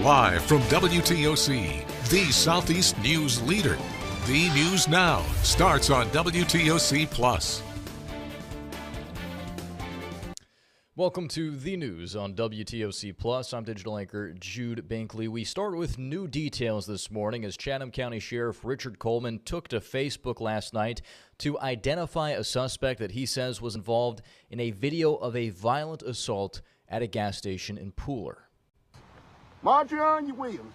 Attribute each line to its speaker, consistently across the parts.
Speaker 1: Live from WTOC, the Southeast news leader. The News Now starts on WTOC Plus.
Speaker 2: Welcome to The News on WTOC Plus. I'm digital anchor Jude Binkley. We start with new details this morning as Chatham County Sheriff Richard Coleman took to Facebook last night to identify a suspect that he says was involved in a video of a violent assault at a gas station in Pooler.
Speaker 3: Martrion Williams,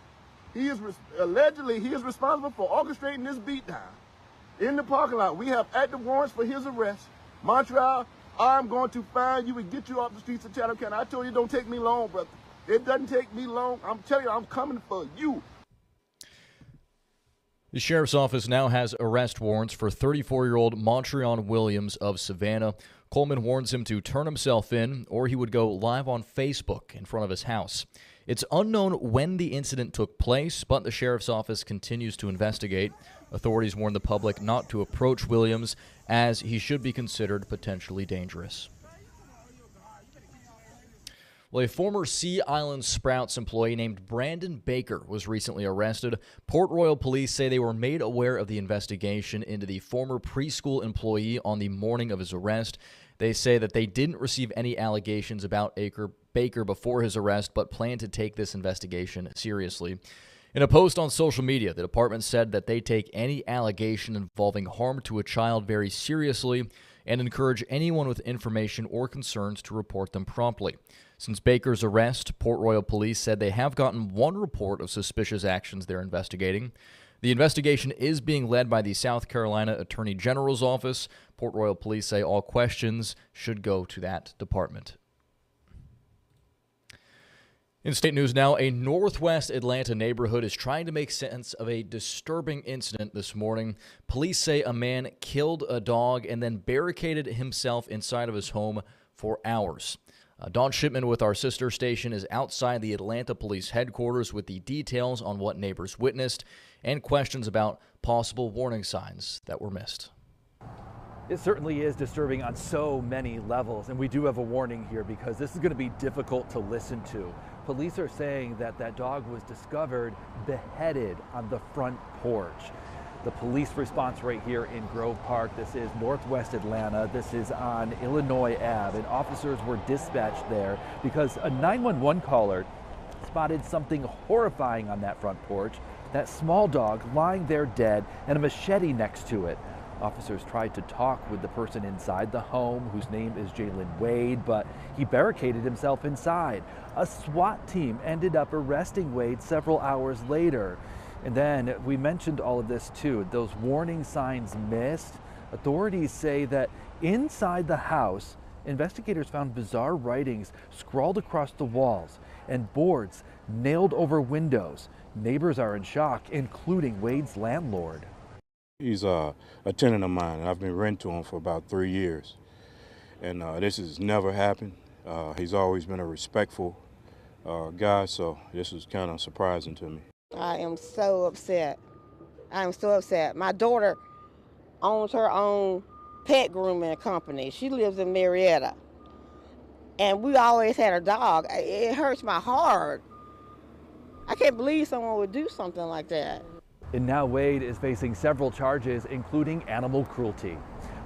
Speaker 3: allegedly responsible for orchestrating this beatdown in the parking lot. We have active warrants for his arrest. Montreal, I'm going to find you and get you off the streets of Chatham County. I told you it don't take me long, brother. It doesn't take me long. I'm telling you, I'm coming for you.
Speaker 2: The sheriff's office now has arrest warrants for 34-year-old Montrion Williams of Savannah. Coleman warns him to turn himself in or he would go live on Facebook in front of his house. It's unknown when the incident took place, but the sheriff's office continues to investigate. Authorities warn the public not to approach Williams as he should be considered potentially dangerous. Well, a former Sea Island Sprouts employee named Brandon Baker was recently arrested. Port Royal police say they were made aware of the investigation into the former preschool employee on the morning of his arrest. They say that they didn't receive any allegations about Baker before his arrest, but plan to take this investigation seriously. In a post on social media, the department said that they take any allegation involving harm to a child very seriously and encourage anyone with information or concerns to report them promptly. Since Baker's arrest, Port Royal police said they have gotten one report of suspicious actions they're investigating. The investigation is being led by the South Carolina Attorney General's office. Port Royal police say all questions should go to that department. In state news now, a northwest Atlanta neighborhood is trying to make sense of a disturbing incident this morning. Police say a man killed a dog and then barricaded himself inside of his home for hours. Dawn Shipman with our sister station is outside the Atlanta Police headquarters with the details on what neighbors witnessed and questions about possible warning signs that were missed.
Speaker 4: It certainly is disturbing on so many levels, and we do have a warning here because this is going to be difficult to listen to. Police are saying that that dog was discovered beheaded on the front porch. The police response right here in Grove Park. This is northwest Atlanta. This is on Illinois Ave, and officers were dispatched there because a 911 caller spotted something horrifying on that front porch. That small dog lying there dead and a machete next to it. Officers tried to talk with the person inside the home, whose name is Jalen Wade, but he barricaded himself inside. A SWAT team ended up arresting Wade several hours later. And then we mentioned all of this too, those warning signs missed. Authorities say that inside the house, investigators found bizarre writings scrawled across the walls and boards nailed over windows. Neighbors are in shock, including Wade's landlord.
Speaker 5: He's a tenant of mine, and I've been renting to him for about 3 years. And this has never happened. He's always been a respectful guy, so this is kind of surprising to me.
Speaker 6: I am so upset. I am so upset. My daughter owns her own pet grooming company. She lives in Marietta. And we always had a dog. It hurts my heart. I can't believe someone would do something like that.
Speaker 4: And now Wade is facing several charges, including animal cruelty.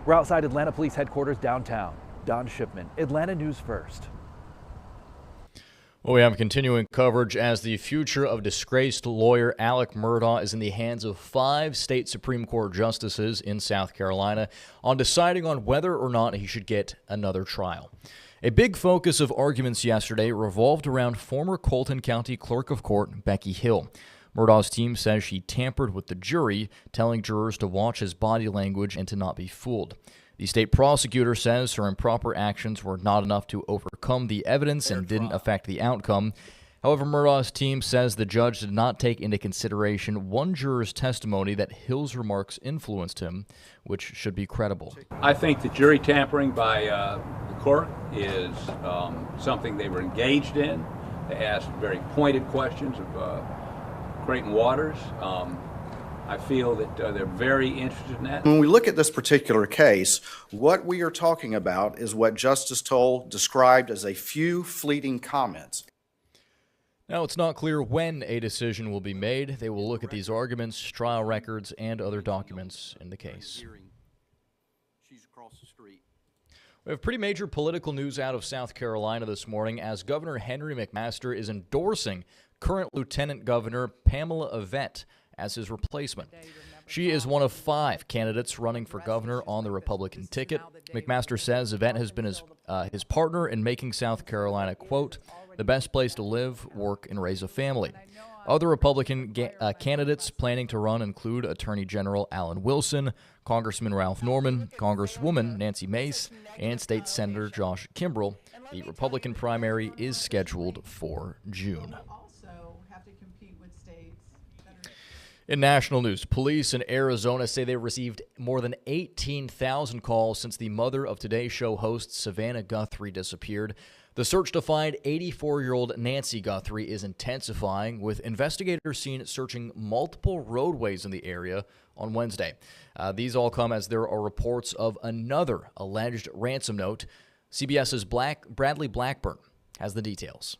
Speaker 4: We're outside Atlanta Police Headquarters downtown. Dawn Shipman, Atlanta News First.
Speaker 2: Well, we have continuing coverage as the future of disgraced lawyer Alec Murdaugh is in the hands of 5 state Supreme Court justices in South Carolina on deciding on whether or not he should get another trial. A big focus of arguments yesterday revolved around former Colton County Clerk of Court Becky Hill. Murdaugh's team says she tampered with the jury, telling jurors to watch his body language and to not be fooled. The state prosecutor says her improper actions were not enough to overcome the evidence and didn't affect the outcome. However, Murdaugh's team says the judge did not take into consideration one juror's testimony that Hill's remarks influenced him, which should be credible.
Speaker 7: I think that jury tampering by the court is something they were engaged in. They asked very pointed questions of Creighton Waters. I feel that they're very interested in that.
Speaker 8: When we look at this particular case, what we are talking about is what Justice Toll described as a few fleeting comments.
Speaker 2: Now, it's not clear when a decision will be made. They will look at these arguments, trial records, and other documents in the case.
Speaker 9: She's across the street.
Speaker 2: We have pretty major political news out of South Carolina this morning as Governor Henry McMaster is endorsing current Lieutenant Governor Pamela Yvette as his replacement. She is one of 5 candidates running for governor on the Republican ticket. McMaster says Yvette has been his partner in making South Carolina, quote, the best place to live, work, and raise a family. Other Republican candidates planning to run include Attorney General Alan Wilson, Congressman Ralph Norman, Congresswoman Nancy Mace, and State Senator Josh Kimbrell. The Republican primary is scheduled for June. In national news, police in Arizona say they received more than 18,000 calls since the mother of Today Show host Savannah Guthrie disappeared. The search to find 84-year-old Nancy Guthrie is intensifying, with investigators seen searching multiple roadways in the area on Wednesday. These all come as there are reports of another alleged ransom note. CBS's Bradley Blackburn has the details.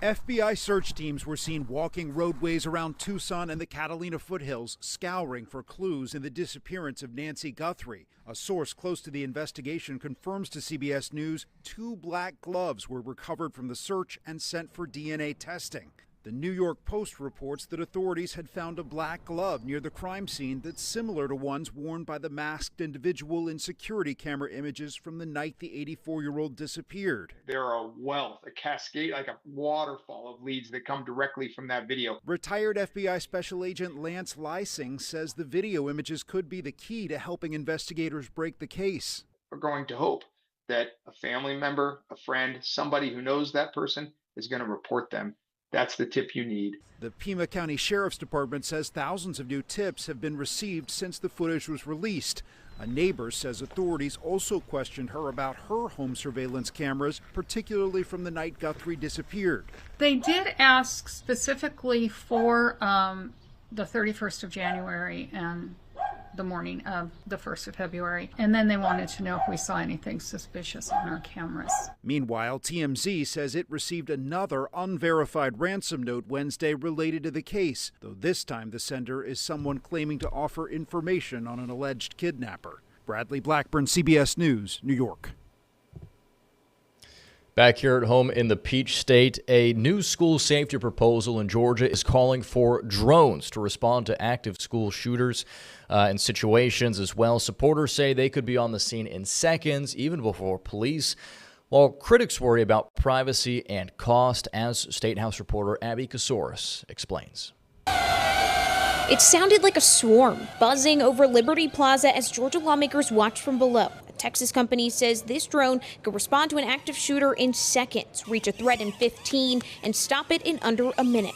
Speaker 10: FBI search teams were seen walking roadways around Tucson and the Catalina foothills, scouring for clues in the disappearance of Nancy Guthrie. A source close to the investigation confirms to CBS News 2 black gloves were recovered from the search and sent for DNA testing. The New York Post reports that authorities had found a black glove near the crime scene that's similar to ones worn by the masked individual in security camera images from the night the 84-year-old disappeared.
Speaker 11: There are a wealth, a cascade, like a waterfall of leads that come directly from that video.
Speaker 10: Retired FBI Special Agent Lance Lysing says the video images could be the key to helping investigators break the case.
Speaker 11: We're going to hope that a family member, a friend, somebody who knows that person is going to report them. That's the tip you need.
Speaker 10: The Pima County Sheriff's Department says thousands of new tips have been received since the footage was released. A neighbor says authorities also questioned her about her home surveillance cameras, particularly from the night Guthrie disappeared.
Speaker 12: They did ask specifically for the 31st of January and the morning of the 1st of February. And then they wanted to know if we saw anything suspicious on our cameras.
Speaker 10: Meanwhile, TMZ says it received another unverified ransom note Wednesday related to the case, though this time the sender is someone claiming to offer information on an alleged kidnapper. Bradley Blackburn, CBS News, New York.
Speaker 2: Back here at home in the Peach State, a new school safety proposal in Georgia is calling for drones to respond to active school shooters and situations as well. Supporters say they could be on the scene in seconds, even before police, while critics worry about privacy and cost, as State House reporter Abby Kasoris explains.
Speaker 13: It sounded like a swarm buzzing over Liberty Plaza as Georgia lawmakers watched from below. A Texas company says this drone could respond to an active shooter in seconds, reach a threat in 15, and stop it in under a minute.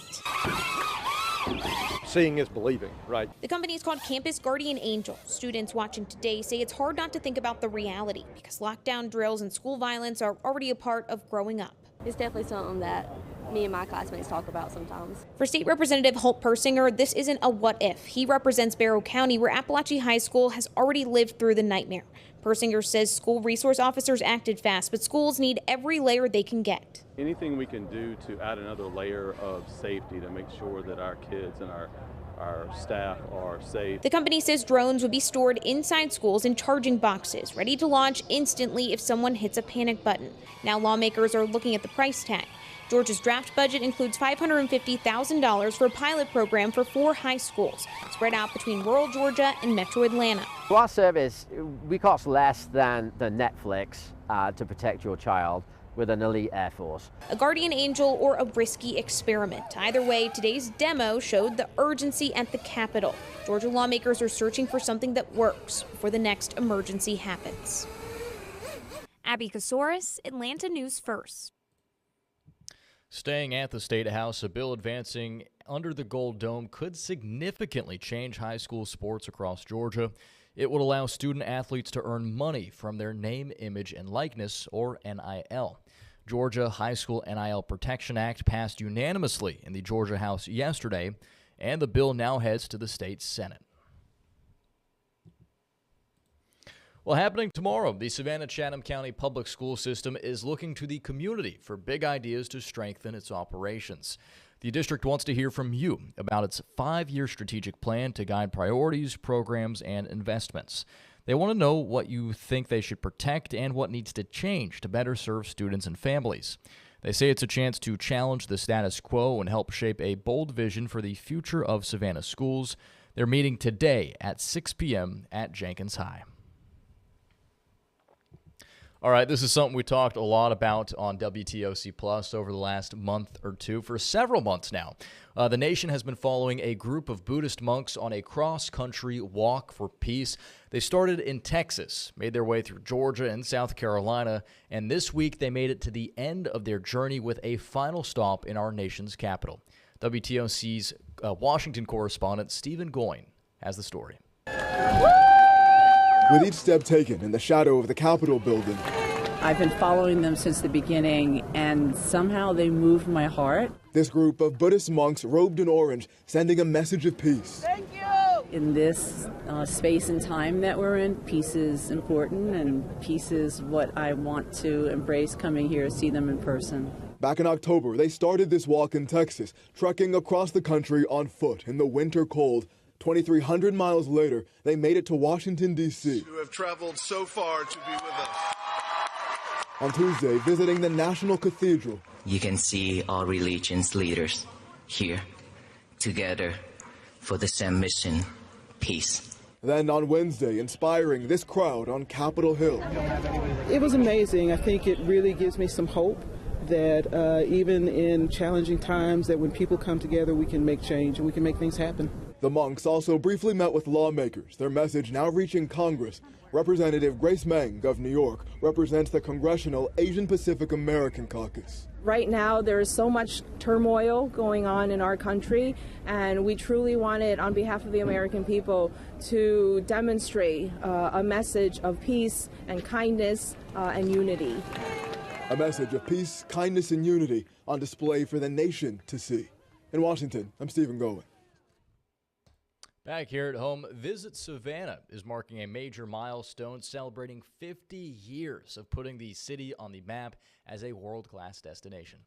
Speaker 14: Seeing is believing, right?
Speaker 13: The company is called Campus Guardian Angel. Students watching today say it's hard not to think about the reality because lockdown drills and school violence are already a part of growing up.
Speaker 15: It's definitely something that me and my classmates talk about sometimes.
Speaker 13: For State Representative Holt Persinger, this isn't a what if. He represents Barrow County, where Appalachia High School has already lived through the nightmare. Persinger says school resource officers acted fast, but schools need every layer they can get.
Speaker 16: Anything we can do to add another layer of safety to make sure that our kids and our staff are safe.
Speaker 13: The company says drones would be stored inside schools in charging boxes, ready to launch instantly if someone hits a panic button. Now lawmakers are looking at the price tag. Georgia's draft budget includes $550,000 for a pilot program for 4 high schools, spread out between rural Georgia and metro Atlanta.
Speaker 17: Our service, we cost less than Netflix to protect your child with an elite Air Force.
Speaker 13: A guardian angel or a risky experiment. Either way, today's demo showed the urgency at the Capitol. Georgia lawmakers are searching for something that works before the next emergency happens.
Speaker 18: Abby Kasoris, Atlanta News First.
Speaker 2: Staying at the State House, a bill advancing under the Gold Dome could significantly change high school sports across Georgia. It would allow student athletes to earn money from their name, image, and likeness, or NIL. Georgia High School NIL Protection Act passed unanimously in the Georgia House yesterday, and the bill now heads to the state Senate. Well, happening tomorrow, the Savannah-Chatham County Public School System is looking to the community for big ideas to strengthen its operations. The district wants to hear from you about its 5-year strategic plan to guide priorities, programs, and investments. They want to know what you think they should protect and what needs to change to better serve students and families. They say it's a chance to challenge the status quo and help shape a bold vision for the future of Savannah schools. They're meeting today at 6 p.m. at Jenkins High. All right, this is something we talked a lot about on WTOC Plus over the last month or two, for several months now. The nation has been following a group of Buddhist monks on a cross-country walk for peace. They started in Texas, made their way through Georgia and South Carolina, and this week they made it to the end of their journey with a final stop in our nation's capital. WTOC's Washington correspondent Stephen Goyne has the story.
Speaker 14: With each step taken in the shadow of the Capitol building,
Speaker 19: I've been following them since the beginning, and somehow they moved my heart.
Speaker 14: This group of Buddhist monks robed in orange, sending a message of peace.
Speaker 19: Thank you! In this space and time that we're in, peace is important, and peace is what I want to embrace coming here to see them in person.
Speaker 14: Back in October, they started this walk in Texas, trekking across the country on foot in the winter cold. 2,300 miles later, they made it to Washington, D.C.
Speaker 20: Who have traveled so far to be with us.
Speaker 14: On Tuesday, visiting the National Cathedral.
Speaker 21: You can see all religions leaders here together for the same mission, peace.
Speaker 14: Then on Wednesday, inspiring this crowd on Capitol Hill.
Speaker 22: It was amazing. I think it really gives me some hope that even in challenging times, that when people come together, we can make change and we can make things happen.
Speaker 14: The monks also briefly met with lawmakers, their message now reaching Congress. Representative Grace Meng of New York represents the Congressional Asian Pacific American Caucus.
Speaker 23: Right now, there is so much turmoil going on in our country, and we truly wanted, on behalf of the American people, to demonstrate a message of peace and kindness and unity.
Speaker 14: A message of peace, kindness, and unity on display for the nation to see. In Washington, I'm Stephen Gowen.
Speaker 2: Back here at home, Visit Savannah is marking a major milestone, celebrating 50 years of putting the city on the map as a world-class destination.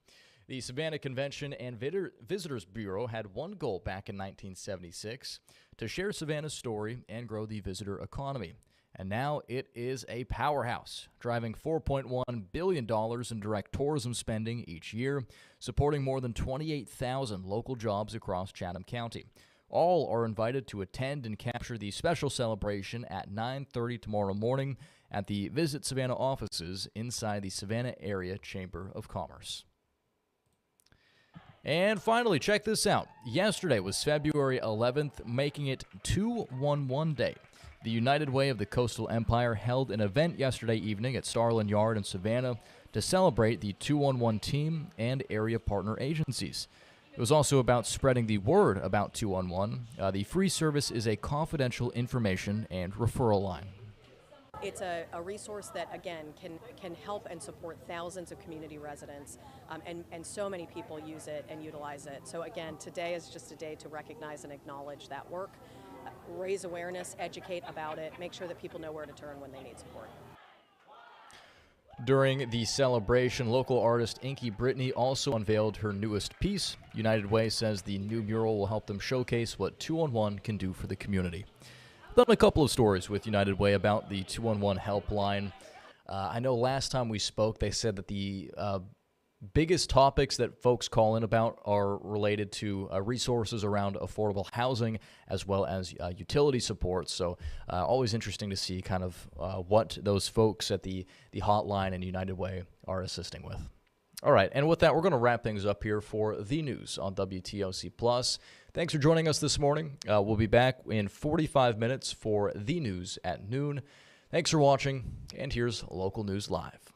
Speaker 2: The Savannah Convention and Visitors Bureau had one goal back in 1976, to share Savannah's story and grow the visitor economy. And now it is a powerhouse, driving $4.1 billion in direct tourism spending each year, supporting more than 28,000 local jobs across Chatham County. All are invited to attend and capture the special celebration at 9:30 tomorrow morning at the Visit Savannah offices inside the Savannah Area Chamber of Commerce. And finally, check this out. Yesterday was February 11th, making it 211 Day. The United Way of the Coastal Empire held an event yesterday evening at Starland Yard in Savannah to celebrate the 211 team and area partner agencies. It was also about spreading the word about 211. The free service is a confidential information and referral line.
Speaker 24: It's a resource that, again, can help and support thousands of community residents, and so many people use it and utilize it. So again, today is just a day to recognize and acknowledge that work, raise awareness, educate about it, make sure that people know where to turn when they need support.
Speaker 2: During the celebration, local artist Inky Brittany also unveiled her newest piece. United Way says the new mural will help them showcase what 211 can do for the community. I've done a couple of stories with United Way about the 211 helpline. I know last time we spoke, they said that the biggest topics that folks call in about are related to resources around affordable housing as well as utility support. So always interesting to see kind of what those folks at the hotline and United Way are assisting with. All right, and with that, we're going to wrap things up here for the news on WTOC Plus. Thanks for joining us this morning. We'll be back in 45 minutes for the news at noon. Thanks for watching, and here's Local News Live.